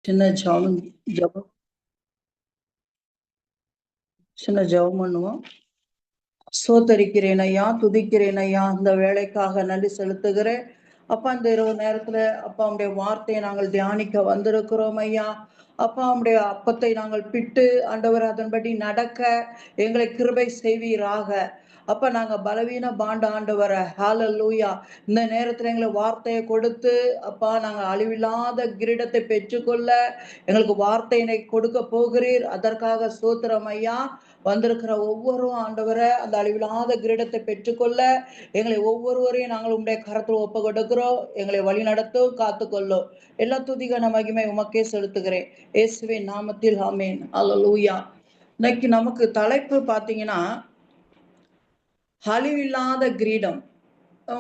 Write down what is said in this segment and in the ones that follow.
சின்ன ஜெபம் ஜெபம் சின்ன ஜெபம் பண்ணுவோம். சோத்தரிக்கிறேன் ஐயா, துதிக்கிறேன் ஐயா, இந்த வேலைக்காக நன்றி செலுத்துகிறேன். அப்பா, இந்த இரவு நேரத்துல அப்பா உடைய வார்த்தையை நாங்கள் தியானிக்க வந்திருக்கிறோம் ஐயா. அப்பா உடைய அப்பத்தை நாங்கள் பிட்டு ஆண்டவர் அதன்படி நடக்க எங்களை கிருபை செய்வீராக. அப்ப நாங்க பலவீன பாண்ட ஆண்டவரை ஹalleluya இந்த நேரத்துல எங்களை வார்த்தையை கொடுத்து அப்பா நாங்க அழிவில்லாத கிரீடத்தை பெற்றுக்கொள்ள எங்களுக்கு வார்த்தையினை கொடுக்க போகிறீர். அதற்காக ஸ்தோத்திரம் ஐயா. வந்திருக்கிற ஒவ்வொரு ஆண்டவரை அந்த அழிவில்லாத கிரீடத்தை பெற்றுக்கொள்ள எங்களை ஒவ்வொருவரையும் நாங்கள் உங்களுடைய கரத்தில் ஒப்பு கொடுக்கிறோம். எங்களை வழி நடத்தும், காத்துக்கொள்ளும். எல்லா துதிகான மகிமை உமக்கே செலுத்துகிறேன். இயேசுவின் நாமத்தில் ஆமென். ஹல்லேலூயா. இன்னைக்கு நமக்கு தலைப்பு பாத்தீங்கன்னா அழிவில்லாத கிரீடம்.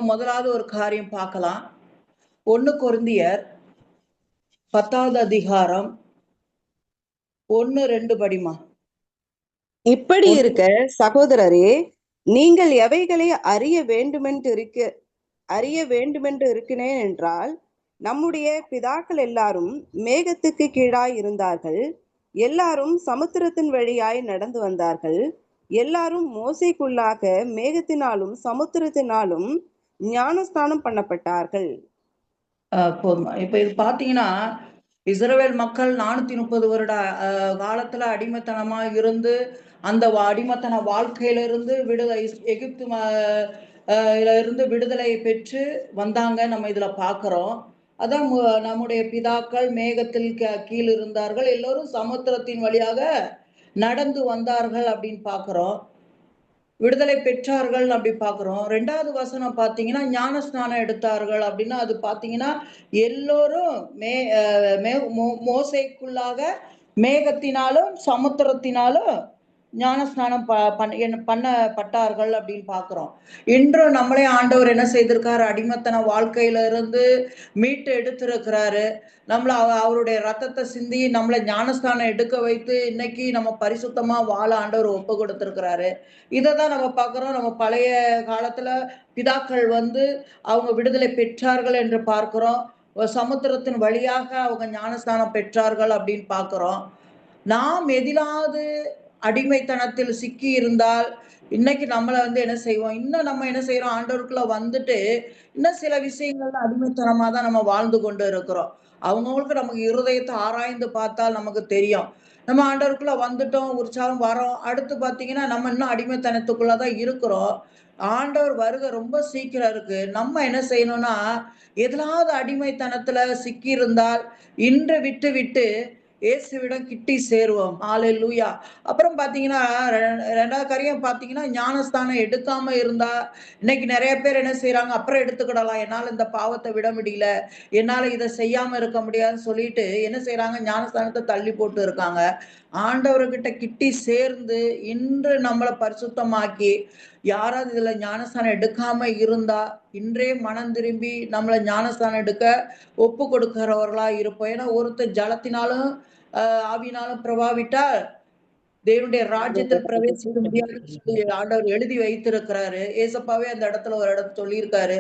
முதலாவது ஒரு காரியம் பார்க்கலாம். 1 கொரிந்தியர் 10வது அதிகாரம் 1-2 படிமா. இப்படி இருக்க சகோதரரே, நீங்கள் எவைகளை அறிய வேண்டுமென்று இருக்கிறேன் என்றால், நம்முடைய பிதாக்கள் எல்லாரும் மேகத்துக்கு கீழாய் இருந்தார்கள், எல்லாரும் சமுத்திரத்தின் வழியாய் நடந்து வந்தார்கள், எல்லாரும் மோசேக்குள்ளாக மேகத்தினாலும் சமுத்திரத்தினாலும் ஞானஸ்நானம் பண்ணப்பட்டார்கள். போதுமா. இப்ப இது பாத்தீங்கன்னா இஸ்ரவேல் மக்கள் 430 வருட காலத்துல அடிமைத்தனமா இருந்து அந்த அடிமைத்தன வாழ்க்கையிலிருந்து விடுதலை எகிப்து இருந்து விடுதலை பெற்று வந்தாங்க. நம்ம இதுல பாக்குறோம். அதான் நம்முடைய பிதாக்கள் மேகத்தில் கீழ் இருந்தார்கள், எல்லோரும் சமுத்திரத்தின் வழியாக நடந்து வந்தார்கள் அப்படின்னு பாக்குறோம். விடுதலை பெற்றார்கள் அப்படி பாக்குறோம். 2வது வசனம் பாத்தீங்கன்னா ஞானஸ்நானம் எடுத்தார்கள் அப்படின்னா அது பாத்தீங்கன்னா எல்லோரும் மோசேக்குள்ளாக மேகத்தினாலும் சமுத்திரத்தினாலும் ஞானஸ்நானம் பண்ணப்பட்டார்கள் அப்படின்னு பாக்குறோம். இன்றும் நம்மளே ஆண்டவர் என்ன செய்திருக்காரு, அடிமத்தன வாழ்க்கையில இருந்து மீட்டு எடுத்திருக்கிறாரு. நம்மள அவருடைய ரத்தத்தை சிந்தி நம்மளை ஞானஸ்தானம் எடுக்க வைத்து இன்னைக்கு நம்ம பரிசுத்தமா வாழ ஆண்டவர் ஒப்பு கொடுத்திருக்கிறாரு. இதைதான் நம்ம பார்க்கிறோம். நம்ம பழைய காலத்துல பிதாக்கள் அவங்க விடுதலை பெற்றார்கள் என்று பார்க்கிறோம். சமுத்திரத்தின் வழியாக அவங்க ஞானஸ்தானம் பெற்றார்கள் அப்படின்னு பார்க்கிறோம். நாம் எதிலாவது அடிமைத்தனத்தில் சிக்கி இருந்தால் இன்னைக்கு நம்மளை என்ன செய்வோம், இன்னும் நம்ம என்ன செய்யறோம், ஆண்டவருக்குள்ள வந்துட்டு இன்னும் சில விஷயங்கள்ல அடிமைத்தனமா தான் நம்ம வாழ்ந்து கொண்டு இருக்கிறோம். அவங்கவுங்களுக்கு நமக்கு இருதயத்தை ஆராய்ந்து பார்த்தால் நமக்கு தெரியும். நம்ம ஆண்டவருக்குள்ள வந்துட்டோம், உற்சாகம் வரோம். அடுத்து பாத்தீங்கன்னா நம்ம இன்னும் அடிமைத்தனத்துக்குள்ளதான் இருக்கிறோம். ஆண்டவர் வருகை ரொம்ப சீக்கிரம் இருக்கு. நம்ம என்ன செய்யணும்னா எதிலாவது அடிமைத்தனத்துல சிக்கி இருந்தால் இன்று விட்டு விட்டு இயேசுவிடம் கிட்டி சேருவோம். ஹல்லேலூயா. அப்புறம் பாத்தீங்கன்னா 2வது காரியம் பாத்தீங்கன்னா ஞானஸ்தானம் எடுக்காம இருந்தா இன்னைக்கு நிறைய பேர் என்ன செய்யறாங்க, அப்புறம் எடுத்துக்கிடலாம், என்னால இந்த பாவத்தை விட முடியல, என்னால இதை செய்யாம இருக்க முடியாதுன்னு சொல்லிட்டு என்ன செய்யறாங்க, ஞானஸ்தானத்தை தள்ளி போட்டு இருக்காங்க. ஆண்டவர்கிட்ட கிட்டி சேர்ந்து இன்று நம்மளை பரிசுத்தமாக்கி யாராவது இதுல ஞானஸ்தானம் எடுக்காம இருந்தா இன்றே மனம் திரும்பி நம்மளை ஞானஸ்தானம் எடுக்க ஒப்பு கொடுக்கிறவர்களா இருப்போம். ஏன்னா ஒருத்தர் ஜலத்தினாலும் ஆவினாலும் பிரபாவிட்டால் தேவனுடைய ராஜ்யத்தில் பிரவேசிக்க முடியாது ஆண்டவர் எழுதி வைத்திருக்கிறாரு. ஏசப்பாவே அந்த இடத்துல ஒரு இடத்துல சொல்லியிருக்காரு.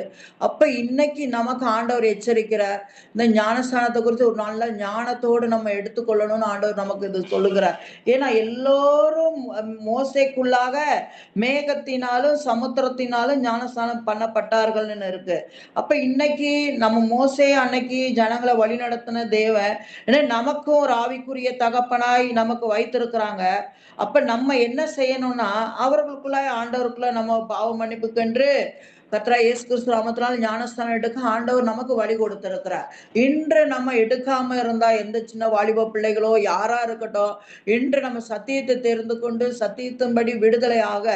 அப்ப இன்னைக்கு நமக்கு ஆண்டவர் எச்சரிக்கிறார். இந்த ஞானஸ்தானத்தை குறித்து ஒரு நல்ல ஞானத்தோடு நம்ம எடுத்துக்கொள்ளணும்னு ஆண்டவர் நமக்கு இது சொல்லுகிறார். ஏன்னா எல்லோரும் மோசேக்குள்ளாக மேகத்தினாலும் சமுத்திரத்தினாலும் ஞானஸ்தானம் பண்ணப்பட்டார்கள்னு இருக்கு. அப்ப இன்னைக்கு நம்ம மோசே அன்னைக்கு ஜனங்களை வழி நடத்தின தேவன் நமக்கும் ஒரு ஆவிக்குரிய தகப்பனாய் நமக்கு வைத்திருக்கிறாங்க. அப்ப நம்ம என்ன செய்யணும்னா அவர்களுக்குள்ள ஆண்டவருக்குள்ள நம்ம பாவ மன்னிப்புக்கென்று கர்த்தராகிய இயேசு கிறிஸ்து நாமத்தினால் ஞானஸ்தானம் எடுக்க ஆண்டவர் நமக்கு வழி கொடுத்திருக்கிறார். இன்று நம்ம எடுக்காம இருந்தா எந்த சின்ன வாலிப பிள்ளைகளோ யாரா இருக்கட்டும், இன்று நம்ம சத்தியத்தை தெரிந்து கொண்டு சத்தியத்தின்படி விடுதலையாக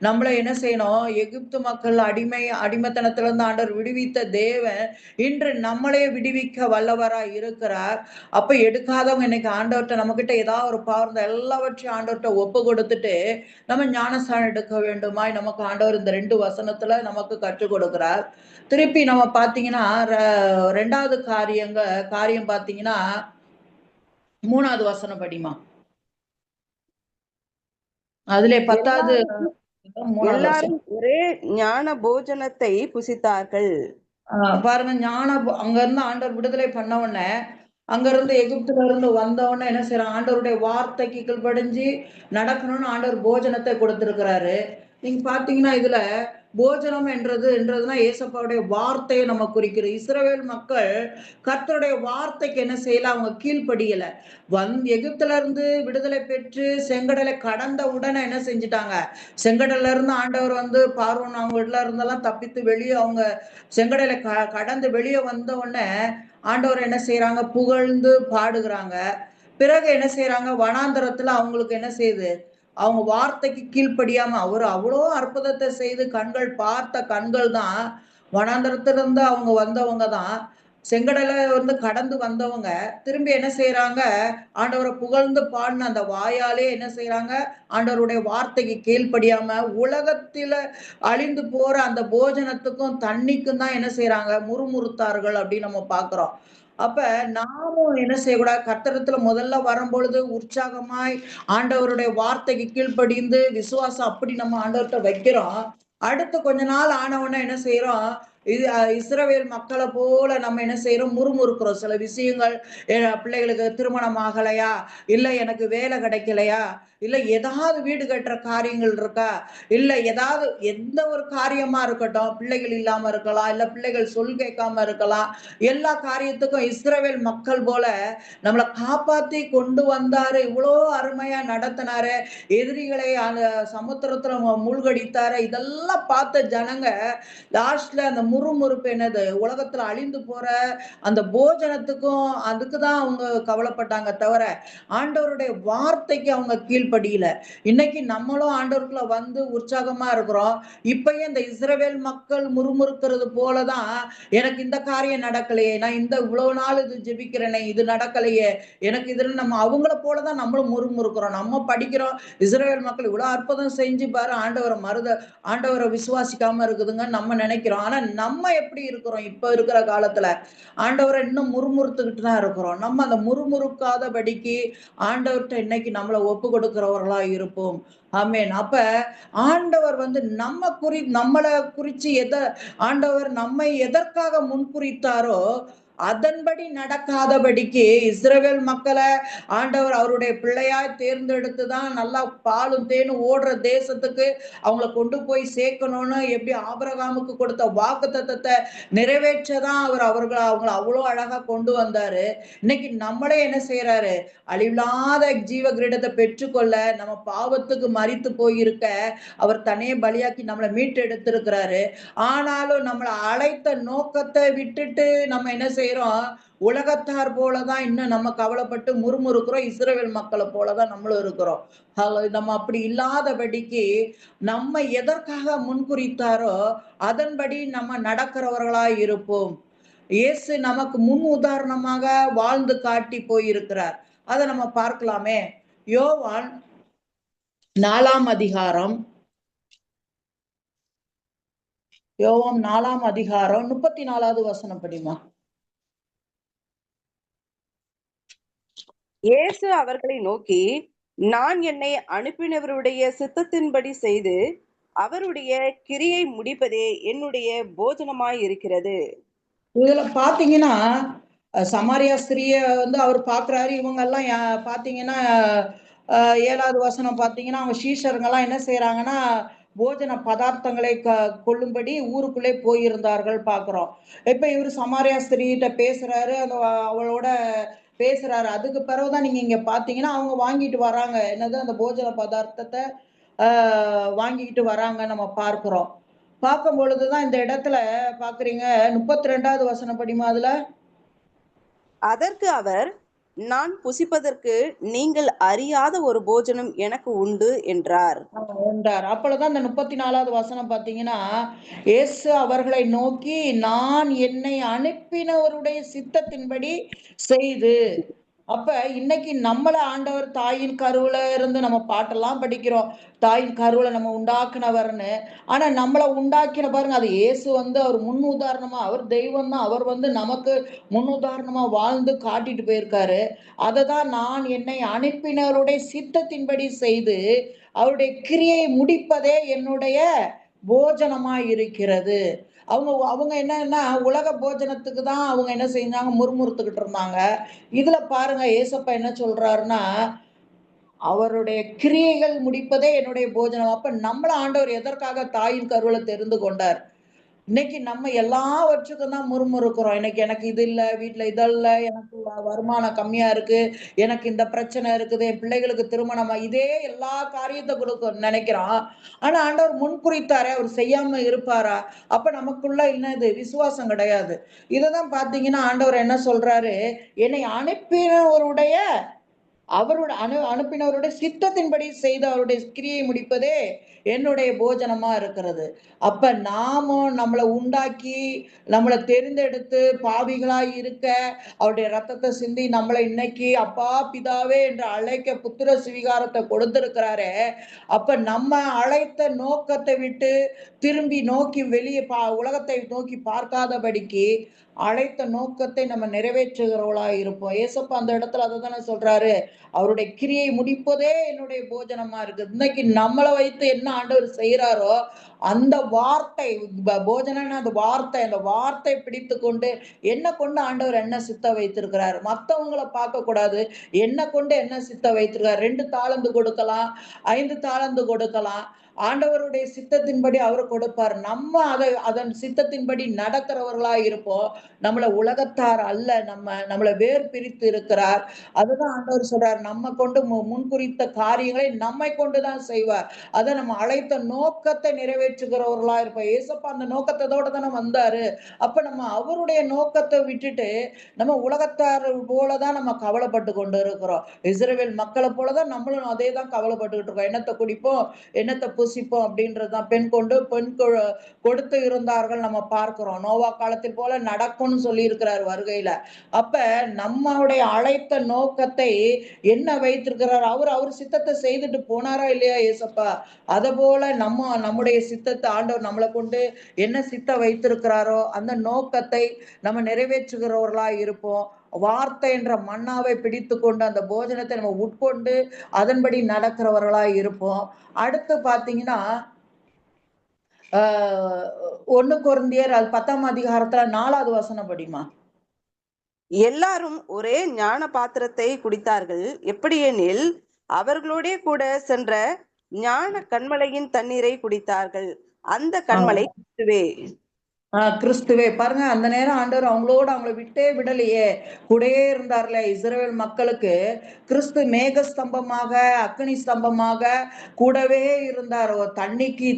நம்மள என்ன செய்யணும், எகிப்து மக்கள் அடிமைத்தனத்திலிருந்து ஆண்டவர் விடுவித்த தேவன் இன்று நம்மளே விடுவிக்க வல்லவராய் இருக்கிறார். அப்ப எடுக்காதவங்க இன்னைக்கு ஆண்டவர்கிட்ட நம்ம கிட்ட ஏதாவது ஒரு பாவம் எல்லாவற்றையும் ஆண்டவர்கிட்ட ஒப்பு கொடுத்துட்டு நம்ம ஞானஸ்தானம் எடுக்க வேண்டுமாய் நமக்கு ஆண்டவர் இந்த 2 வசனத்துல நமக்கு கற்றுக் கொடுக்கிறார். திருப்பி நம்ம பாத்தீங்கன்னா 2வது காரியம் பாத்தீங்கன்னா 3வது வசனம் படிமா. அதுல 10வது எல்லாரும் ஒரே ஞான போஜனத்தை புசித்தார்கள். பாருங்க, அங்க இருந்து ஆண்டவர் விடுதலை பண்ண உடனே அங்கிருந்து எகிப்துல இருந்து வந்தவொடனே என்ன செய்யறாங்க, ஆண்டவருடைய வார்த்தைக்கு கீழ்ப்படிஞ்சு நடக்கணும்னு ஆண்டவர் போஜனத்தை கொடுத்திருக்கிறாரு. நீங்க பாத்தீங்கன்னா இதுல போஜனம் என்றதுன்னா ஏசப்பாவுடைய வார்த்தையை நம்ம குறிக்கிறது. இஸ்ரவேல் மக்கள் கர்த்தருடைய வார்த்தைக்கு என்ன செய்யல, அவங்க கீழ்ப்படியல. எகிப்துல இருந்து விடுதலை பெற்று செங்கடலை கடந்த உடனே என்ன செஞ்சுட்டாங்க, செங்கடல்ல இருந்து ஆண்டவர் பார்வோன் அவங்க வீட்டுல இருந்தெல்லாம் தப்பித்து வெளியே அவங்க செங்கடலை கடந்து வெளியே வந்த உடனே ஆண்டவர் என்ன செய்யறாங்க, புகழ்ந்து பாடுகிறாங்க. பிறகு என்ன செய்யறாங்க, வனாந்தரத்துல அவங்களுக்கு என்ன செய்யுது, அவங்க வார்த்தைக்கு கீழ்ப்படியாம அவர் அவ்வளோ அற்புதத்தை செய்து கண்கள் பார்த்த கண்கள் தான், வனாந்தரத்திலிருந்து அவங்க வந்தவங்க தான், செங்கடலை கடந்து வந்தவங்க திரும்பி என்ன செய்யறாங்க, ஆண்டவரை புகழ்ந்து பாடின அந்த வாயாலே என்ன செய்யறாங்க, ஆண்டவருடைய வார்த்தைக்கு கீழ்ப்படியாம உலகத்தில அழிந்து போற அந்த போஜனத்துக்கும் தண்ணிக்கும் தான் என்ன செய்யறாங்க, முறுமுறுத்தார்கள் அப்படின்னு நம்ம பார்க்கிறோம். அப்ப நாமும் என்ன செய்யக்கூடாது, கர்த்தரிடத்துல முதல்ல வரும்பொழுது உற்சாகமாய் ஆண்டவருடைய வார்த்தைக்கு கீழ்ப்படிந்து விசுவாசம் அப்படி நம்ம ஆண்டவர்கிட்ட வைக்கிறோம். அடுத்து கொஞ்ச நாள் ஆன உடனே என்ன செய்யறோம், இது இஸ்ரவேல் மக்களை போல நம்ம என்ன செய்யறோம், முறுமுறுக்கிறோம். சில விஷயங்கள் பிள்ளைகளுக்கு திருமணம் ஆகலையா, இல்ல எனக்கு வேலை கிடைக்கலையா, இல்ல ஏதாவது வீடு கட்டுற காரியங்கள் இருக்கா, இல்ல ஏதாவது எந்த ஒரு காரியமா இருக்கட்டும், பிள்ளைகள் இல்லாம இருக்கலாம், இல்ல பிள்ளைகள் சொல் கேட்காம இருக்கலாம். எல்லா காரியத்துக்கும் இஸ்ரவேல் மக்கள் போல நம்மளை காப்பாத்தி கொண்டு வந்தாரு, இவ்வளோ அருமையா நடத்தினாரு, எதிரிகளை அந்த சமுத்திரத்துல மூழ்கடித்தாரு. இதெல்லாம் பார்த்த ஜனங்க லாஸ்ட்ல அந்த முறுமுறுப்பு என்னது, உலகத்துல அழிந்து போற அந்த போஜனத்துக்கும் அதுக்குதான் அவங்க கவலைப்பட்டாங்க தவிர ஆண்டவருடைய வார்த்தைக்கு அவங்க கீழ்ப்படியல. இன்னைக்கு நம்மளும் ஆண்டவருக்குள்ள வந்து உற்சாகமா இருக்கிறோம். இப்பயே இந்த இஸ்ரவேல் மக்கள் முறுமுறுக்கிறது போலதான், எனக்கு இந்த காரியம் நடக்கலையே, நான் இந்த இவ்வளவு நாள் இது ஜெபிக்கிறேனே, இது நடக்கலையே, எனக்கு இதுல நம்ம அவங்கள போலதான் நம்மளும் முறுமுறுக்கிறோம். நம்ம படிக்கிறோம், இஸ்ரவேல் மக்கள் இவ்வளவு அற்புதம் செஞ்சு பாரு, ஆண்டவரை விசுவாசிக்காம இருக்குதுங்க நம்ம நினைக்கிறோம். ஆனா நம்ம எப்படி இருக்கிறோம் இப்ப இருக்கிற காலத்துல, ஆண்டவரை இன்னும் முறுமுறுத்துக்கிட்டு தான் இருக்கிறோம். நம்ம அந்த முறுமுறுக்காதபடிக்கு ஆண்டவர்கிட்ட இன்னைக்கு நம்மளை ஒப்பு கொடுக்கிறவர்களா இருப்போம். ஆமென். அப்ப ஆண்டவர் நம்மளை குறிச்சு ஆண்டவர் நம்மை எதற்காக முன்குறித்தாரோ அதன்படி நடக்காதபடிக்கு இஸ்ரவேல் மக்களை ஆண்டவர் அவருடைய பிள்ளையாய் தேர்ந்தெடுத்துதான் நல்லா பாலும் தேனும் ஓடுற தேசத்துக்கு அவங்கள கொண்டு போய் சேர்க்கணும்னு எப்படி ஆபிரகாமுக்கு கொடுத்த வாக்குத்தத்தத்தை நிறைவேற்றதான் அவங்களை அவ்வளோ அழகா கொண்டு வந்தாரு. இன்னைக்கு நம்மளே என்ன செய்யறாரு, அழிவில்லாத ஜீவ கிரீடத்தை பெற்றுக்கொள்ள நம்ம பாவத்துக்கு மரித்து போயிருக்க அவர் தன்னையே பலியாக்கி நம்மளை மீட்டு எடுத்திருக்கிறாரு. ஆனாலும் நம்மளை அழைத்த நோக்கத்தை விட்டுட்டு நம்ம என்ன செய்யறோம், உலகத்தார் போலதான் இன்னும் நம்ம கவலைப்பட்டு முறுமுறுக்கிறோம். இஸ்ரவேல் மக்களை போலதான் நம்மளும் இருக்கிறோம். நம்ம அப்படி இல்லாதபடிக்கு நம்ம எதற்காக முன்குறித்தாரோ அதன்படி நம்ம நடக்கிறவர்களாய் இருப்போம். இயேசு நமக்கு முன் உதாரணமாக வாழ்ந்து காட்டி போயிருக்கிறார். அதை நம்ம பார்க்கலாமே. யோவான் 4ஆம் அதிகாரம், யோவான் 4ஆம் அதிகாரம் 34வது வசனம் படிமா. இயேசு அவர்களை நோக்கி, நான் என்னை அனுப்பினவருடைய சித்தத்தின்படி செய்து அவருடைய கிரியை முடிப்பதே என்னுடைய போஜனமாய் இருக்கிறது. இதுல பாத்தீங்கன்னா சமாரியா ஸ்திரிய அவர் பாக்குறாரு. இவங்க எல்லாம் பாத்தீங்கன்னா 7வது வசனம் பாத்தீங்கன்னா அவங்க சீஷருங்கெல்லாம் என்ன செய்யறாங்கன்னா போஜன பதார்த்தங்களை கொள்ளும்படி ஊருக்குள்ளே போயிருந்தார்கள் பாக்குறோம். இப்ப இவரு சமாரியா ஸ்திரிகிட்ட பேசுறாரு, அவளோட பேசுறாரு. அதுக்கு பிறகுதான் நீங்க இங்க பாத்தீங்கன்னா அவங்க வாங்கிட்டு வராங்க, என்னது அந்த போஜன பதார்த்தத்தை வாங்கிக்கிட்டு வராங்க நம்ம பார்க்கிறோம். பார்க்கும் பொழுதுதான் இந்த இடத்துல பாக்குறீங்க 32வது வசனம் படிமா. அதுல அதற்கு அவர், நான் புசிப்பதற்கு நீங்கள் அறியாத ஒரு போஜனம் எனக்கு உண்டு என்றார். அப்பொழுதுதான் இந்த 34வது வசனம் பாத்தீங்கன்னா, இயேசு அவர்களை நோக்கி, நான் என்னை அனுப்பினவருடைய சித்தத்தின்படி செய்து. அப்ப இன்னைக்கு நம்மள ஆண்டவர் தாயின் கருவுல இருந்து நம்ம பாட்டெல்லாம் படிக்கிறோம், தாயின் கருவுல நம்ம உண்டாக்குனவர்னு. ஆனா நம்மள உண்டாக்கின பாருங்க, அது இயேசு அவர் முன் உதாரணமா, அவர் தெய்வம் தான், அவர் நமக்கு முன் உதாரணமா வாழ்ந்து காட்டிட்டு போயிருக்காரு. அததான் நான் என்னை அனுப்பினவருடைய சித்தத்தின்படி செய்து அவருடைய கிரியை முடிப்பதே என்னுடைய போஜனமாய் இருக்கிறது. அவங்க அவங்க என்னன்னா உலக போஜனத்துக்கு தான் அவங்க என்ன செஞ்சாங்க, முறுமுறுத்துக்கிட்டு இருந்தாங்க. இதுல பாருங்க ஏசப்பா என்ன சொல்றாருன்னா, அவருடைய கிரியைகள் முடிப்பதே என்னுடைய போஜனம். அப்ப நம்மள ஆண்டவர் எதற்காக தாயின் கருவுல தெரிந்து கொண்டார்? இன்னைக்கு நம்ம எல்லாவற்றுக்கும் தான் முறுமுறுக்கிறோம். இன்னைக்கு எனக்கு இது இல்ல, வீட்ல இது இல்ல, எனக்கு வருமானம் கம்மியா இருக்கு, எனக்கு இந்த பிரச்சனை இருக்குது, என் பிள்ளைகளுக்கு திருமணமா இதே எல்லா காரியத்த குடுக்க நெனைக்கிறோம். ஆனா ஆண்டவர் முன்குறித்தாரே, அவர் செய்யாம இருப்பாரா? அப்ப நமக்குள்ள என்னது விசுவாசம் கிடையாது. இததான் பார்த்தீங்கன்னா, ஆண்டவர் என்ன சொல்றாரு, என்னை அனுப்பினவருடைய அனுப்பினவருடைய சித்தத்தின்படி செய்து அவருடைய கிரியை முடிப்பதே என்னுடைய போஜனமா இருக்கிறது. அப்ப நாமும் நம்மள உண்டாக்கி, நம்மள தெரிந்தெடுத்து பாவிகளாய் இருக்க, அவருடைய ரத்தத்த சிந்தி நம்மள இன்னைக்கு அப்பா, பிதாவே என்று அழைக்க புத்திர சுவிகாரத்த கொடுத்திருக்கிறாரே, அப்ப நம்ம அழைத்த நோக்கத்தை விட்டு திரும்பி நோக்கி வெளிய உலகத்தை நோக்கி பார்க்காதபடிக்கு அழைத்த நோக்கத்தை நம்ம நிறைவேற்றுகிறவர்களா இருப்போம். ஏசப்பா அந்த இடத்துல அததானே சொல்றாரு. அவருடைய கிரியை முடிப்பதே என்னுடைய போஜனமா இருக்குது. இன்னைக்கு நம்மள வைத்து என்ன ஆண்டவர் செய்றாரோ, அந்த வார்த்தை போஜனம்னா அந்த வார்த்தை. அந்த வார்த்தை பிடித்துக்கொண்டு என்ன கொண்டு ஆண்டவர் என்ன சித்த வைத்திருக்கிறார். மத்தவங்கள பார்க்கக்கூடாது. என்ன கொண்டு என்ன சித்த வைத்திருக்கிறார். 2 தாலந்து கொடுக்கலாம், 5 தாலந்து கொடுக்கலாம். ஆண்டவருடைய சித்தத்தின்படி அவர் கொடுப்பார். நம்ம அதன் சித்தத்தின்படி நடக்கிறவர்களா இருப்போம். நம்மள உலகத்தார் அல்ல நம்மள வேறு பிரித்து இருக்கிறார். அதுதான் ஆண்டவர் சொல்றார். நம்ம கொண்டு முன்குறித்த காரியங்களை நம்மை கொண்டு தான் செய்வார். அத நம்ம அழைத்த நோக்கத்தை நிறைவேற்றுகிறவர்களா இருப்போம். ஏசப்பா அந்த நோக்கத்தோட தானே வந்தாரு. அப்ப நம்ம அவருடைய நோக்கத்தை விட்டுட்டு, நம்ம உலகத்தார் போல தான் நம்ம கவலைப்பட்டு கொண்டு இருக்கிறோம். இஸ்ரவேல் மக்கள போல தான் நம்மளும் அதே தான் கவலைப்பட்டுக்கிட்டு இருக்கோம். என்னத்த குடிப்போம், என்னத்த புசிப்போம் அப்படின்றது தான். பெண் கொடுத்து இருந்தார்கள் நம்ம பார்க்கிறோம். நோவா காலத்தில் போல நடக்கும்னு சொல்லி இருக்கிறார் வருகையில. அப்ப நம்மளுடைய அழைத்த நோக்கத்தை என்ன வைத்திருக்கிறார்? அவர் சித்தத்தை செய்துட்டு போனாரா இல்லையா ஏசப்பா? அதபோல நம்முடைய சித்தத்தை ஆண்டவர் நம்மள கொண்டு என்ன சித்தம் வைத்திருக்கிறாரோ, அந்த நோக்கத்தை நம்ம நிறைவேற்றுகிறவர்களா இருப்போம். வார்த்தை என்ற மன்னாவை பிடித்துக்கொண்டு அந்த போஜனத்தை நம்ம உட்கொண்டு அதன்படி நடக்கிறவர்களா இருப்போம். அடுத்து பார்த்தீங்கன்னா, ஆ 1 கொரிந்தியர் 10ஆம் அதிகாரத்துல 4வது வசனம் படிம்மா. எல்லாரும் ஒரே ஞான பாத்திரத்தை குடித்தார்கள். எப்படியெனில் அவர்களோடே கூட சென்ற ஞான கன்மலையின் தண்ணீரை குடித்தார்கள். அந்த ஆ. கன்மலை கிறிஸ்துவே. கிறிஸ்துவே பாருங்க அந்த நேரம் ஆண்டவர் அவங்கள விட்டே விடலையே. கூடயே இருந்தார்ல இஸ்ரவேல் மக்களுக்கு. கிறிஸ்து மேக ஸ்தம்பமாக, அக்கினி ஸ்தம்பமாக கூடவே இருந்தார்.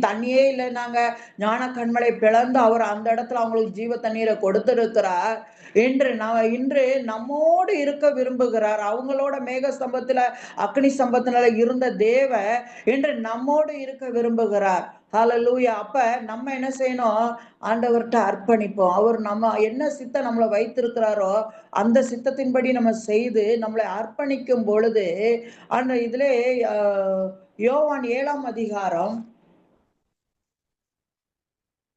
தண்ணியே இல்லைன்னாங்க. ஞான கன்மலை பிளந்து அவர் அந்த இடத்துல அவங்களுக்கு ஜீவ தண்ணீரை கொடுத்திருக்கிறார். இன்று நம்மோடு இருக்க விரும்புகிறார். அவங்களோட மேக ஸ்தம்பத்துல, அக்கினி ஸ்தம்பத்தினால இருந்த தேவன் இன்று நம்மோடு இருக்க விரும்புகிறார். ஹalleluya. அப்ப நம்ம என்ன செய்யணும்? ஆண்டவர்ட்ட அர்ப்பணிப்போம். அவர் நம்ம என்ன சித்தம் நம்மள வைத்திருக்கிறாரோ, அந்த சித்தத்தின்படி நம்ம செய்து நம்மளை அர்ப்பணிக்கும் பொழுது, அந்த இதிலே அ யோவான் 7ஆம் அதிகாரம்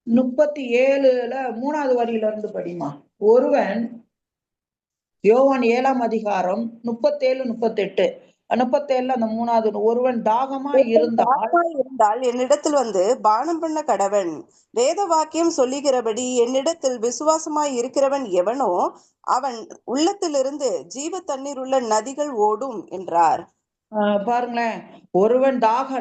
37ல 3வது வரியிலிருந்து படிம்மா. ஒருவன் யோவான் 7ஆம் அதிகாரம் 37, 38. 37ல அந்த 3வது ஒருவன் தாகமா ஒருவன் இருந்தால் தாகமாய் இருந்தால் என்னிடத்தில் வந்து பானம் பண்ண கடவன். வேத வாக்கியம் சொல்லுகிறபடி என்னிடத்தில் விசுவாசமாய் இருக்கிறவன் எவனோ அவன் உள்ளத்திலிருந்து ஜீவ தண்ணீர் உள்ள நதிகள் ஓடும் என்றார். பாருங்களேன். ஒருவன்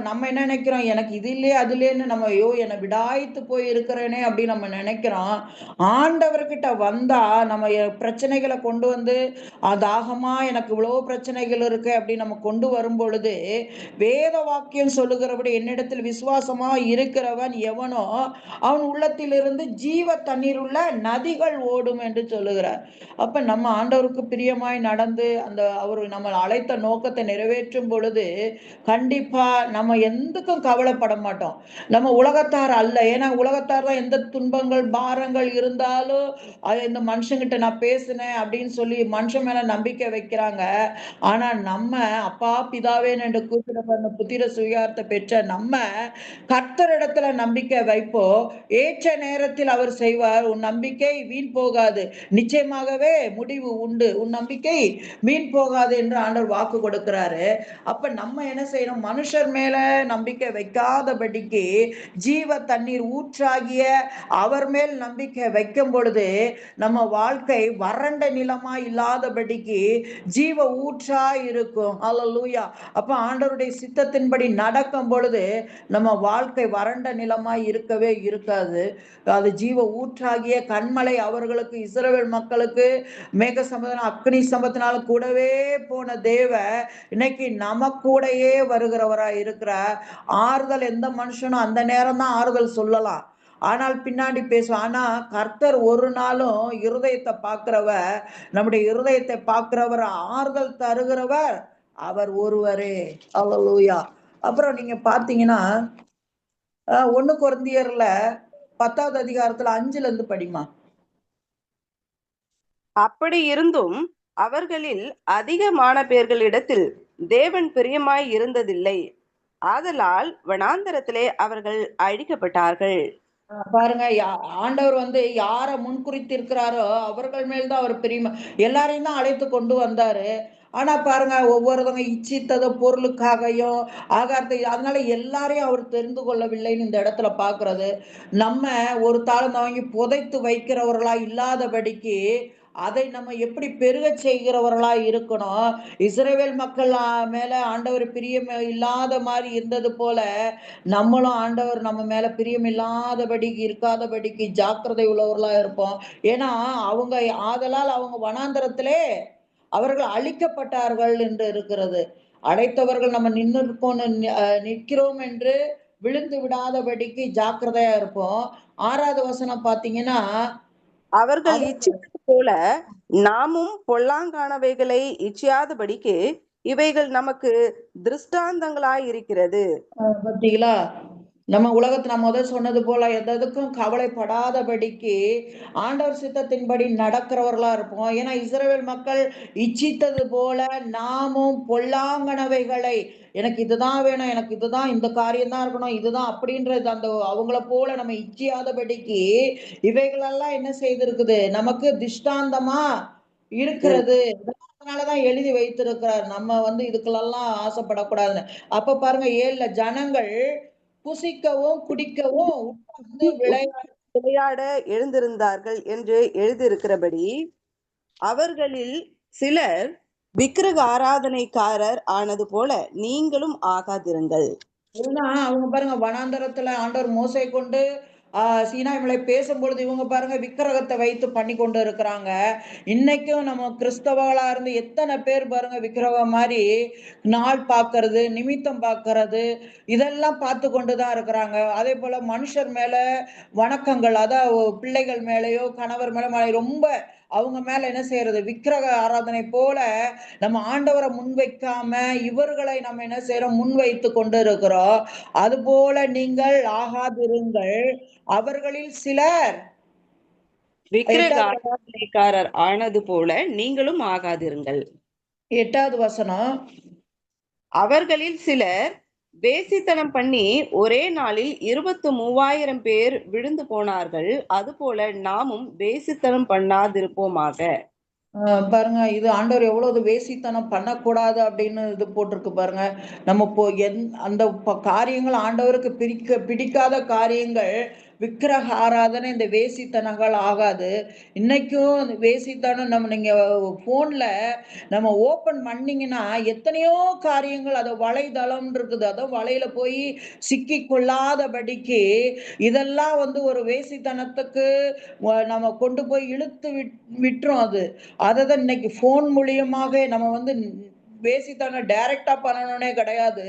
நம்ம என்ன நினைக்கிறோம், எனக்கு இது இல்லையே, அது இல்லையேன்னு நம்ம ஐயோ! என்னை விடாய்த்து போய் இருக்கிறேனே அப்படின்னு நம்ம நினைக்கிறோம். ஆண்டவர்கிட்ட வந்தா நம்ம பிரச்சனைகள கொண்டு வந்து, தாகமா எனக்கு இவ்வளோ பிரச்சனைகள் இருக்கு அப்படின்னு நம்ம கொண்டு வரும்பொழுது, வேத வாக்கியம் சொல்லுகிறபடி என்னிடத்தில் விசுவாசமா இருக்கிறவன் எவனோ, அவன் உள்ளத்திலிருந்து ஜீவ தண்ணீர் உள்ள நதிகள் ஓடும் என்று சொல்லுகிறார். அப்ப நம்ம ஆண்டவருக்கு பிரியமாய் நடந்து, அவரு நம்மள அழைத்த நோக்கத்தை நிறைவேற்றும் பொழுது, கண்டிப்பா நம்ம எதுக்கும் கவலைப்பட மாட்டோம். நம்ம உலகத்தார் அல்ல. ஏன்னா உலகத்தார் தான் எந்த துன்பங்கள், பாரங்கள் இருந்தாலும், இந்த மனுஷங்கிட்ட நான் பேசினேன் அப்படின்னு சொல்லி மனுஷன் மேல நம்பிக்கை வைக்கிறாங்க. ஆனா நம்ம அப்பா, பிதாவேன்னு என்று கூப்பிடப்பட்ட புத்திர சுவிகாரத்தை பெற்ற நம்ம கர்த்தரிடத்துல நம்பிக்கை வைப்போம். ஏற்ற நேரத்தில் அவர் செய்வார். உன் நம்பிக்கை வீண் போகாது. நிச்சயமாகவே முடிவு உண்டு. உன் நம்பிக்கை வீண் போகாது என்று ஆண்டவர் வாக்கு கொடுக்கிறாரு. அப்ப நம்ம என்ன செய்யணும்? மனுஷர் மேல நம்பிக்கை வைக்காதபடிக்கு ஜீவ தண்ணீர் ஊற்றாகிய அவர் மேல் நம்பிக்கை வைக்கும் பொழுது நம்ம வாழ்க்கை வறண்ட நிலமா இல்லாதபடிக்கு ஜீவ ஊற்றா இருக்கும். ஹalleluya. அப்ப ஆண்டவருடைய சித்தத்தின்படி நடக்கும் பொழுது நம்ம வாழ்க்கை வறண்ட நிலமாய் இருக்கவே இருக்காது. அது ஜீவ ஊற்றாகிய கன்மலை அவர்களுக்கு, இஸ்ரவேல் மக்களுக்கு மேக சம்பந்தம் அக்னி சம்பத்தினால கூடவே போன தேவ இன்னைக்கு நமக்கூடையே வருகிறவராய் இருக்கிறார். ஆறுதல் எந்த மனுஷனும் அந்த நேரம் தான் ஆறுதல் சொல்லலாம். ஆனால் பின்னாடி பேசுவோம். ஆனா கர்த்தர் ஒரு நாளும் இருதயத்தை பார்க்கிறவர், நம்முடைய இருதயத்தை பார்க்கிறவர், ஆறுதல் தருகிறவர் அவர் ஒருவரே. அல்லேலூயா. அப்புறம் நீங்க பார்த்தீங்கன்னா 1 கொரிந்தியர்ல 10வது அதிகாரத்துல 5ல இருந்து படிமா. அப்படி இருந்தும் அவர்களில் அதிகமான பேர்களிடத்தில் தேவன் பிரியமாய் இருந்ததில்லை. ஆதலால் வனாந்தரத்திலே அவர்கள் அழிக்கப்பட்டார்கள். பாருங்க ஆண்டவர் வந்து யார முன்குறித்திருக்கிறாரோ அவர்கள் மேல் தான் அவர் பிரியமா எல்லாரையும் தான் அழைத்து கொண்டு வந்தாரு. ஆனா பாருங்க ஒவ்வொருத்தவங்க இச்சித்தத பொருளுக்காகவும் ஆகாரத்தை அதனால எல்லாரையும் அவர் தெரிந்து கொள்ளவில்லைன்னு இந்த இடத்துல பார்க்கிறது. நம்ம ஒரு தாளம் வாங்கி புதைத்து வைக்கிறவர்களா இல்லாதபடிக்கு அதை நம்ம எப்படி பெருகச் செய்கிறவர்களா இருக்கணும். இஸ்ரவேல் மக்கள் மேல ஆண்டவர் பிரியம் இல்லாத மாதிரி இருந்தது போல நம்மளும் ஆண்டவர் நம்ம மேல பிரியம் இல்லாதபடிக்கு இருக்காதபடிக்கு ஜாக்கிரதை உள்ளவர்களா இருப்போம். ஏன்னா அவங்க ஆதலால் அவங்க வனாந்தரத்திலே அவர்கள் அழிக்கப்பட்டார்கள் என்று இருக்கிறது. அழைத்தவர்கள் நம்ம நிற்கிறோம் என்று விழுந்து விடாதபடிக்கு ஜாக்கிரதையா இருப்போம். 6வது வசனம் பார்த்தீங்கன்னா, அவர்கள் அவர் இச்சித்தது போல நாமும் பொல்லாங்கானவைகளை இச்சியாதபடிக்கு இவைகள் நமக்கு திருஷ்டாந்தங்களாய் இருக்கிறது. பார்த்தீங்களா? நம்ம உலகத்துல நான் முதல் சொன்னது போல எதுக்கும் கவலைப்படாதபடிக்கு ஆண்டவர் சித்தத்தின்படி நடக்கிறவர்களா இருப்போம். ஏன்னா இஸ்ரவேல் மக்கள் இச்சித்தது போல நாமும் பொல்லாங்கனவைகளை எனக்கு இதுதான் வேணும், எனக்கு இதுதான் இந்த காரியம் தான் இருக்கணும், இதுதான் அப்படின்றது அந்த அவங்கள போல நம்ம இச்சியாதபடிக்கு இவைகளெல்லாம் என்ன செய்திருக்குது? நமக்கு திஷ்டாந்தமா இருக்கிறது. அதனாலதான் எழுதி வைத்திருக்கிறார். நம்ம வந்து இதுக்கெல்லாம் ஆசைப்படக்கூடாதுன்னு. அப்ப பாருங்க 7ல ஜனங்கள் புசிக்கவும், குடிக்கவும், உட்கார்ந்து விளையாட எழுந்திருந்தார்கள் என்று எழுதியிருக்கிறபடி அவர்களில் சிலர் விக்கிரக ஆராதனைக்காரர் ஆனது போல நீங்களும் ஆகாதிருங்கள். ஏன்னா அவங்க பாருங்க வனாந்தரத்துல ஆண்டவர் மோசே கொண்டு சீனாய் மலை பேசும்பொழுது இவங்க பாருங்க விக்கிரகத்தை வைத்து பண்ணி கொண்டு இருக்கிறாங்க. இன்னைக்கும் நம்ம கிறிஸ்தவர்களா இருந்து எத்தனை பேர் பாருங்க விக்கிரகம் மாதிரி நாள் பார்க்கறது, நிமித்தம் பார்க்கறது, இதெல்லாம் பார்த்து கொண்டுதான் இருக்கிறாங்க. அதே போல மனுஷர் மேல வணக்கங்கள், அதான் பிள்ளைகள் மேலயோ கணவர் மேல ரொம்ப அவங்க மேல என்ன செய்யறது விக்கிரக ஆராதனை போல நம்ம ஆண்டவரை முன்வைக்காம இவர்களை நம்ம என்ன செய்யறோம் முன்வைத்து கொண்டு இருக்கிறோம். அது போல நீங்கள் ஆகாதிருங்கள். அவர்களில் சிலர் விக்கிரக 8வது ஆராதனைக்காரர் ஆனது போல நீங்களும் ஆகாதிருங்கள். 8வது வசனம். அவர்களில் சிலர் வேசித்தனம் பண்ணி ஒரே நாளில் 23,000 பேர் விழுந்து போனார்கள். அதுபோல நாமும் வேசித்தனம் பண்ணாதிருப்போமாக. பாருங்க இது ஆண்டவர் எவ்வளவு வேசித்தனம் பண்ணக்கூடாது அப்படின்னு இது போட்டிருக்கு பாருங்க. நம்ம இப்போ அந்த காரியங்கள் ஆண்டவருக்கு பிடிக்காத காரியங்கள் விக்கிரக ஆராதனை இந்த வேசித்தனங்கள் ஆகாது. இன்னைக்கும் அந்த வேசித்தனம் நீங்க போன்ல நம்ம ஓபன் பண்ணீங்கன்னா எத்தனையோ காரியங்கள் அது வலைதளம் இருக்குது. அதான் வலையில போய் சிக்கி கொள்ளாதபடிக்கு இதெல்லாம் வந்து ஒரு வேசித்தனத்துக்கு நம்ம கொண்டு போய் இழுத்து விட்டுரும் அது. அததான் இன்னைக்கு போன் மூலியமாக நம்ம வந்து பேசித்தான டைரக்டா பண்ணணும்னே கிடையாது.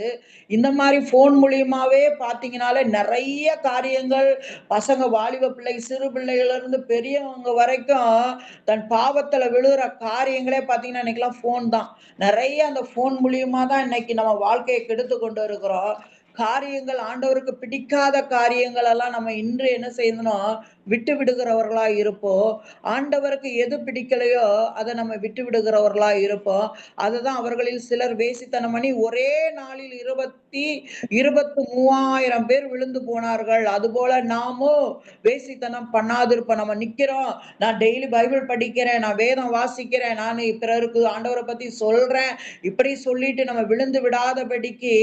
இந்த மாதிரி போன் மூலியமாவே பாத்தீங்கன்னாலே நிறைய காரியங்கள் பசங்க வாலிப பிள்ளை சிறு பிள்ளைகள்ல இருந்து பெரியவங்க வரைக்கும் தன் பாவத்துல விழுகிற காரியங்களே பாத்தீங்கன்னா இன்னைக்கெல்லாம் போன் தான். நிறைய அந்த போன் மூலியமா தான் இன்னைக்கு நம்ம வாழ்க்கையை கெடுத்து கொண்டு இருக்கிறோம். காரியங்கள், ஆண்டவருக்கு பிடிக்காத காரியங்கள் எல்லாம் நம்ம இன்று என்ன செய்யணும், விட்டு விடுகிறவர்களா இருப்போம். ஆண்டவருக்கு எது பிடிக்கலையோ அதை நம்ம விட்டு விடுகிறவர்களா இருப்போம். அதுதான் அவர்களில் சிலர் வேசித்தனம் பண்ணி ஒரே நாளில் 23,000 பேர் விழுந்து போனார்கள். அதுபோல நாமும் வேசித்தனம் பண்ணாதிருப்போம். நம்ம நிக்கிறோம், நான் டெய்லி பைபிள் படிக்கிறேன், நான் வேதம் வாசிக்கிறேன், நான் பிறருக்கு ஆண்டவரை பத்தி சொல்றேன், இப்படி சொல்லிட்டு நம்ம விழுந்து விடாதபடிக்கு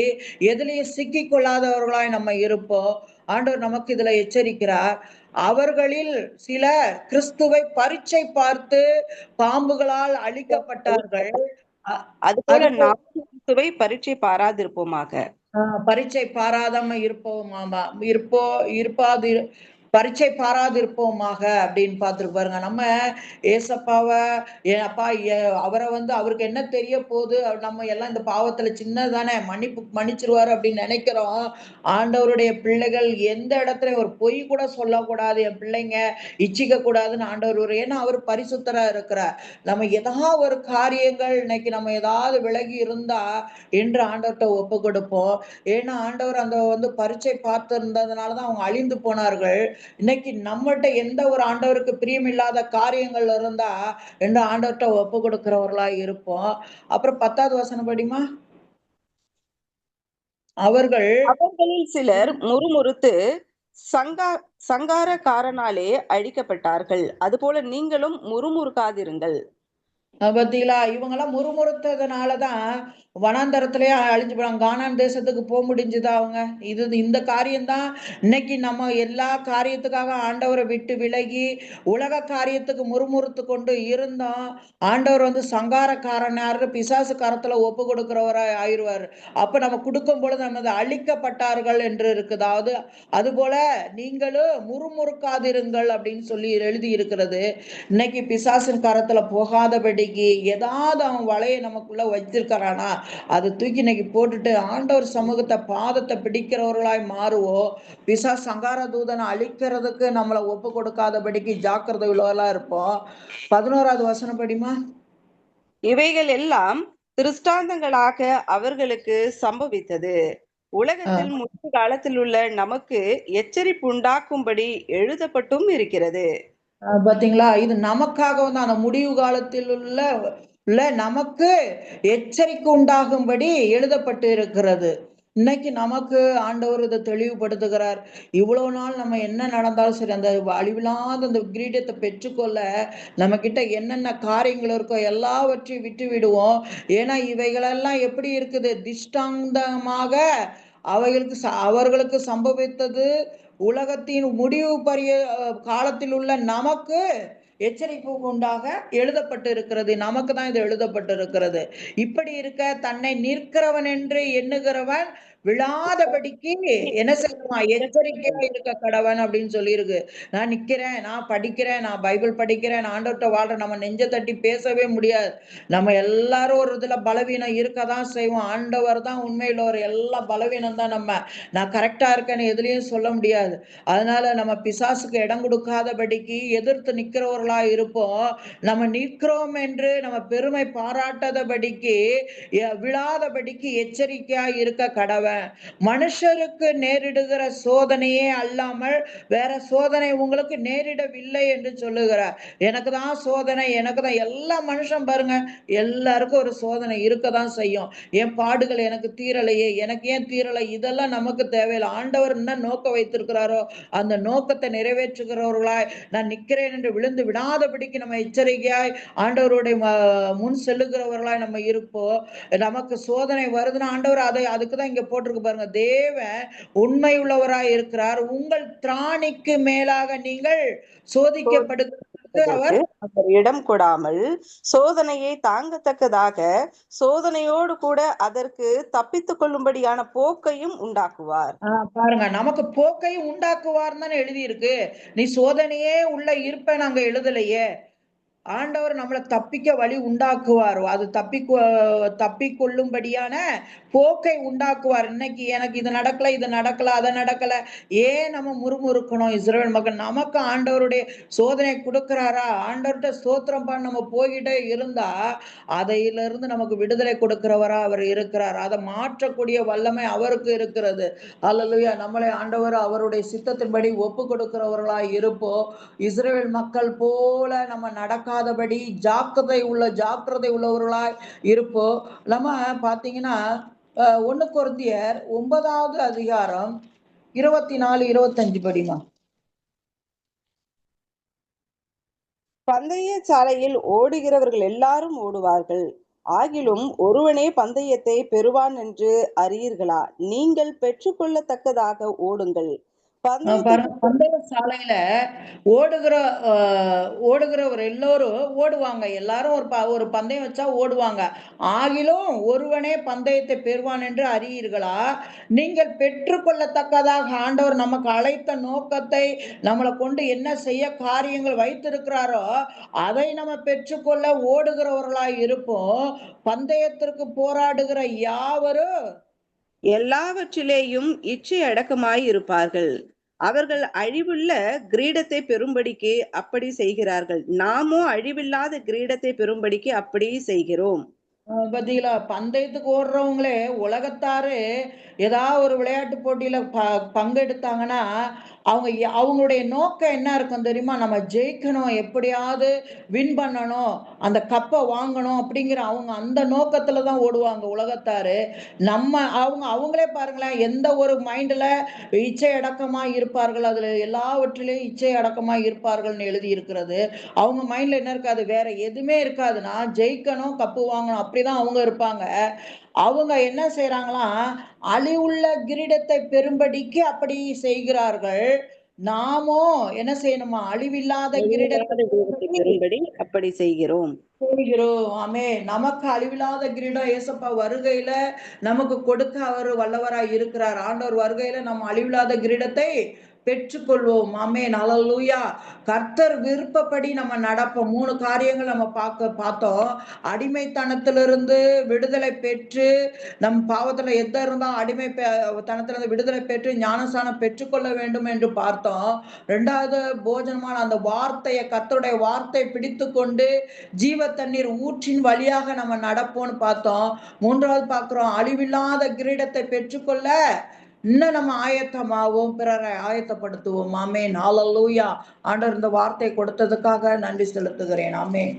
எதுலயும் சிக்கிக் கொள்ளாதவர்களாய் நம்ம இருப்போம். ஆண்டவர் நமக்கு இதுல எச்சரிக்கிறார். அவர்களில் சிலர் கிறிஸ்துவை பரீட்சை பார்த்து பாம்புகளால் அழிக்கப்பட்டார்கள். அ- அதுபோல அதுபோல் நாம் கிறிஸ்துவை பரீட்சை பாராதிருப்போமாக. பரீட்சை பாராதாம இருப்போமாமா இருப்பாது பரீட்சை பாராதிருப்போமாக அப்படின்னு பார்த்துருக்கு பாருங்க. நம்ம ஏசப்பாவ அப்பா அவரை அவருக்கு என்ன தெரிய போகுது, நம்ம எல்லாம் இந்த பாவத்துல சின்னதானே மன்னிச்சிருவாரு அப்படின்னு நினைக்கிறோம். ஆண்டவருடைய பிள்ளைகள் எந்த இடத்துல ஒரு பொய் கூட சொல்லக்கூடாது, என் பிள்ளைங்க இச்சிக்க கூடாதுன்னு ஆண்டவர் ஏன்னா அவர் பரிசுத்தரா இருக்கிறார். நம்ம ஏதாவது ஒரு காரியங்கள் இன்னைக்கு நம்ம ஏதாவது விலகி இருந்தா என்று ஆண்டவர்கிட்ட ஒப்பு கொடுப்போம். ஏன்னா ஆண்டவர் அந்த பரீட்சை பார்த்து இருந்ததுனாலதான் அவங்க அழிந்து போனார்கள். இன்னைக்கு நம்மகிட்ட எந்த ஒரு ஆண்டவருக்கு பிரியமில்லாத காரியங்கள் இருந்தா என்று ஆண்டவர்கிட்ட ஒப்பு கொடுக்கிறவர்களா இருப்போம். அப்புறம் 10வது வசனம் படிமா. அவர்கள் அவர்களில் சிலர் முறுமுறுத்து சங்கா சங்காரக்காரனாலே அழிக்கப்பட்டார்கள். அதுபோல நீங்களும் முறுமுறுக்காதிருங்கள். பாத்தீங்களா, இவங்கெல்லாம் முறுமுறுத்ததுனாலதான் வனாந்தரத்திலேயே அழிஞ்சு போறாங்க. கானான் தேசத்துக்கு போக முடிஞ்சுதா அவங்க? இந்த காரியம்தான் இன்னைக்கு நம்ம எல்லா காரியத்துக்காக ஆண்டவரை விட்டு விலகி உலக காரியத்துக்கு முறுமுறுத்து கொண்டு இருந்தோம். ஆண்டவர் சங்காரக்காரனாரு பிசாசு கரத்துல ஒப்பு கொடுக்கிறவரா ஆயிடுவாரு. அப்ப நம்ம கொடுக்கும் பொழுது நம்ம அழிக்கப்பட்டார்கள் என்று இருக்குதாவது. அதுபோல நீங்களும் முறுமுறுக்காதிருங்கள் அப்படின்னு சொல்லி எழுதி இருக்கிறது. இன்னைக்கு பிசாசின் கரத்துல போகாதபடிக்கு ஏதாவது அவன் வலையை நமக்குள்ள வச்சிருக்கிறானா அதை தூக்கி இன்னைக்கு போட்டுட்டு ஆண்டவர் சமூகத்தை பாதத்தை பிடிக்கிறவர்களாய் மாறுவோம். பிசாசு சங்கார தூதனை அழிக்கிறதுக்கு நம்மளை ஒப்பு கொடுக்காதபடிக்கு ஜாக்கிரதை உள்ளவர்களா இருப்போம். 11வது வசனம் படிமா. இவைகள் எல்லாம் திருஷ்டாந்தங்களாக அவர்களுக்கு சம்பவித்தது. உலகத்தில் முன்பு காலத்தில் உள்ள நமக்கு எச்சரிப்பு உண்டாக்கும்படி எழுதப்பட்டும் இருக்கிறது. பாத்தீங்களா, இது நமக்காக அந்த முடிவு காலத்தில் உள்ள நமக்கு எச்சரிக்கை உண்டாகும்படி எழுதப்பட்டு இருக்கிறது. இன்னைக்கு நமக்கு ஆண்டவர் இதை தெளிவுபடுத்துகிறார். இவ்வளவு நாள் நம்ம என்ன நடந்தாலும் சரி, அந்த அழிவில்லாத அந்த கிரீடத்தை பெற்றுக்கொள்ள நம்ம கிட்ட என்னென்ன காரியங்கள் இருக்கோ எல்லாவற்றையும் விட்டு விடுவோம். ஏன்னா இவைகளெல்லாம் எப்படி இருக்குது, திஷ்டாந்தமாக அவர்களுக்கு சம்பவித்தது. உலகத்தின் முடிவு பரிய காலத்தில் உள்ள நமக்கு எச்சரிப்பு உண்டாக எழுதப்பட்டு இருக்கிறது. நமக்கு தான் இது எழுதப்பட்டு இருக்கிறது. இப்படி இருக்க தன்னை நிற்கிறவன் என்று எண்ணுகிறவன் விழாதபடிக்கு என்ன செய்வான், எச்சரிக்கையா இருக்க கடவன் அப்படின்னு சொல்லியிருக்கு. நான் நிக்கிறேன், நான் படிக்கிறேன், நான் பைபிள் படிக்கிறேன், நான் ஆண்டவர்கிட்ட வாழ்றேன், நம்ம நெஞ்ச தட்டி பேசவே முடியாது. நம்ம எல்லாரும் ஒரு இதுல பலவீனம் இருக்கதான் செய்வோம். ஆண்டவர் தான் உண்மையில ஒரு எல்லா பலவீனம் தான். நான் கரெக்டா இருக்கேன்னு எதுலயும் சொல்ல முடியாது. அதனால நம்ம பிசாசுக்கு இடம் கொடுக்காதபடிக்கு எதிர்த்து நிக்கிறவர்களா இருப்போம். நம்ம நிற்கிறோம் என்று நம்ம பெருமை பாராட்டாதபடிக்கு விழாதபடிக்கு எச்சரிக்கையா இருக்க கடவன். மனுஷருக்கு நேரிடுகிற சோதனையே அல்லாமல் வேற சோதனை உங்களுக்கு நேரிடவில்லை என்று சொல்லுகிறார். எனக்கு தான் சோதனை, எனக்கு தான். எல்லா மனுஷன் பாருங்க, எல்லாருக்கும் ஒரு சோதனை இருக்கதான் செய்யும். என் பாடுகள் எனக்கு தீரலையே, எனக்கு ஏன் தீரலை, இதெல்லாம் நமக்கு தேவையில்லை. ஆண்டவர் என்ன நோக்கம் வைத்திருக்கிறாரோ அந்த நோக்கத்தை நிறைவேற்றுகிறவர்களாய் நான் நிற்கிறேன் என்று விழுந்து விடாதபடிக்கு நம்ம எச்சரிக்கையாய் ஆண்டவருடைய முன் செல்லுகிறவர்களாய் நம்ம இருப்போம். நமக்கு சோதனை வருதுன்னா ஆண்டவர் அதுக்குதான் இங்க போட்டிருக்கு பாருங்க, தேவன் உண்மை உள்ளவராய் இருக்கிறார். உங்கள் திராணிக்கு மேலாக நீங்கள் சோதிக்கப்படுவதற்கு அவர் இடம் கொடாமல் சோதனையை தாங்கத்தக்கதாக சோதனையோடு கூட அதற்கு தப்பித்துக் கொள்ளும்படியான போக்கையும் உண்டாக்குவார். பாருங்க, நமக்கு போக்கையும் உண்டாக்குவார் தானே எழுதி இருக்கு. நீ சோதனையே உள்ள இருப்பேன் அங்க எழுதலையே. ஆண்டவர் நம்மளை தப்பிக்க வழி உண்டாக்குவார். அது தப்பிக்கொள்ளும்படியான போக்கை உண்டாக்குவார். இன்னைக்கு எனக்கு இது நடக்கல, இது நடக்கல, அதை நடக்கல, ஏன் நம்ம முறுமுறுக்கணும்? இஸ்ரவேல் மக்கள் நமக்கு ஆண்டவருடைய சோதனை கொடுக்கிறாரா? ஆண்டவர்கிட்ட ஸ்தோத்திரம் பண்ண நம்ம போய்கிட்டே இருந்தா அதையிலிருந்து நமக்கு விடுதலை கொடுக்கிறவரா அவர் இருக்கிறார். அதை மாற்றக்கூடிய வல்லமை அவருக்கு இருக்கிறது. அல்லேலூயா. நம்மளை ஆண்டவர் அவருடைய சித்தத்தின்படி ஒப்பு கொடுக்கிறவர்களாய் இருப்போம். இஸ்ரவேல் மக்கள் போல நம்ம நடக்காதபடி ஜாக்கிரதை உள்ளவர்களாய் இருப்போம். நம்ம பாத்தீங்கன்னா 1 கொரிந்தியர் 9வது அதிகாரம் 24, 25 படிமா. பந்தய சாலையில் ஓடுகிறவர்கள் எல்லாரும் ஓடுவார்கள், ஆகிலும் ஒருவனே பந்தயத்தை பெறுவான் என்று அறியீர்களா? நீங்கள் பெற்றுக்கொள்ளத்தக்கதாக ஓடுங்கள். பந்தய சாலையில ஓடுகிறவர் எல்லோரும் ஓடுவாங்க. எல்லாரும் ஒரு பந்தயம் வச்சா ஓடுவாங்க. ஆகிலும் ஒருவனே பந்தயத்தை பெறுவான் என்று அறியீர்களா? நீங்கள் பெற்றுக்கொள்ளத்தக்கதாக ஆண்டவர் நமக்கு அழைத்த நோக்கத்தை, நம்மளை கொண்டு என்ன செய்ய காரியங்கள் வைத்திருக்கிறாரோ அதை நம்ம பெற்றுக்கொள்ள ஓடுகிறவர்களாய் இருப்போம். பந்தயத்திற்கு போராடுகிற யாவரும் எல்லாவற்றிலேயும் இச்சை அடக்கமாய் இருப்பார்கள். அவர்கள் அழிவுள்ள கிரீடத்தை பெறும்படிக்கு அப்படி செய்கிறார்கள், நாமோ அழிவில்லாத கிரீடத்தை பெறும்படிக்கு அப்படி செய்கிறோம். பாத்தீங்களா? பந்தயத்துக்கு ஓடுறவங்களே உலகத்தாரு ஏதாவது ஒரு விளையாட்டு போட்டியில பங்கெடுத்தாங்கன்னா அவங்களுடைய நோக்கம் என்ன இருக்கும் தெரியுமா? நம்ம ஜெயிக்கணும், எப்படியாவது வின் பண்ணணும், அந்த கப்பை வாங்கணும் அப்படிங்கிற அந்த நோக்கத்துல தான் ஓடுவாங்க உலகத்தாரு. அவங்களே பாருங்களேன், எந்த ஒரு மைண்ட்ல இச்சை அடக்கமா இருப்பார்கள், அதுல எல்லாவற்றிலையும் இச்சை அடக்கமா இருப்பார்கள்னு எழுதி இருக்கிறது. அவங்க மைண்ட்ல என்ன இருக்காது? வேற எதுவுமே இருக்காது. நான் ஜெயிக்கணும், கப்பு வாங்கணும், அப்படிதான் அவங்க இருப்பாங்க. அவங்க என்ன செய்யறாங்களாம்? அழிவுள்ள கிரீடத்தை பெறும்படிக்கு அப்படி செய்கிறார்கள். நாமோ என்ன செய்யணுமா? அழிவில்லாத கிரீடத்தை பெறும்படி அப்படி செய்கிறோம். ஆமே. நமக்கு அழிவில்லாத கிரீடம் ஏசப்பா வருகையில நமக்கு கொடுக்க அவர் வல்லவராய் இருக்கிறார். ஆண்டவர் வருகையில நம்ம அழிவில்லாத கிரீடத்தை பெற்றுக்கொள்வோம். ஆமென். அல்லேலூயா. கர்த்தர் விருப்பப்படி நம்ம நடப்போம். 3 காரியங்கள் நம்ம பார்த்தோம். அடிமைத்தனத்திலிருந்து விடுதலை பெற்று, நம் பாவத்துல எந்த இருந்தா தனத்திலிருந்து விடுதலை பெற்று ஞானஸ்நானம் பெற்றுக்கொள்ள வேண்டும் என்று பார்த்தோம். 2வது போஜனமான அந்த வார்த்தையை, கர்த்தருடைய வார்த்தை பிடித்து கொண்டு ஜீவ தண்ணீர் ஊற்றின் வழியாக நம்ம நடப்போம்னு பார்த்தோம். 3வது பார்க்கிறோம், அழிவில்லாத கிரீடத்தை பெற்றுக்கொள்ள இன்னும் நம்ம ஆயத்தமாவோம், பிறரை ஆயத்தப்படுத்துவோம். ஆமென். ஹல்லேலூயா. ஆண்டவர் இந்த வார்த்தை கொடுத்ததுக்காக நன்றி செலுத்துகிறேன். ஆமென்.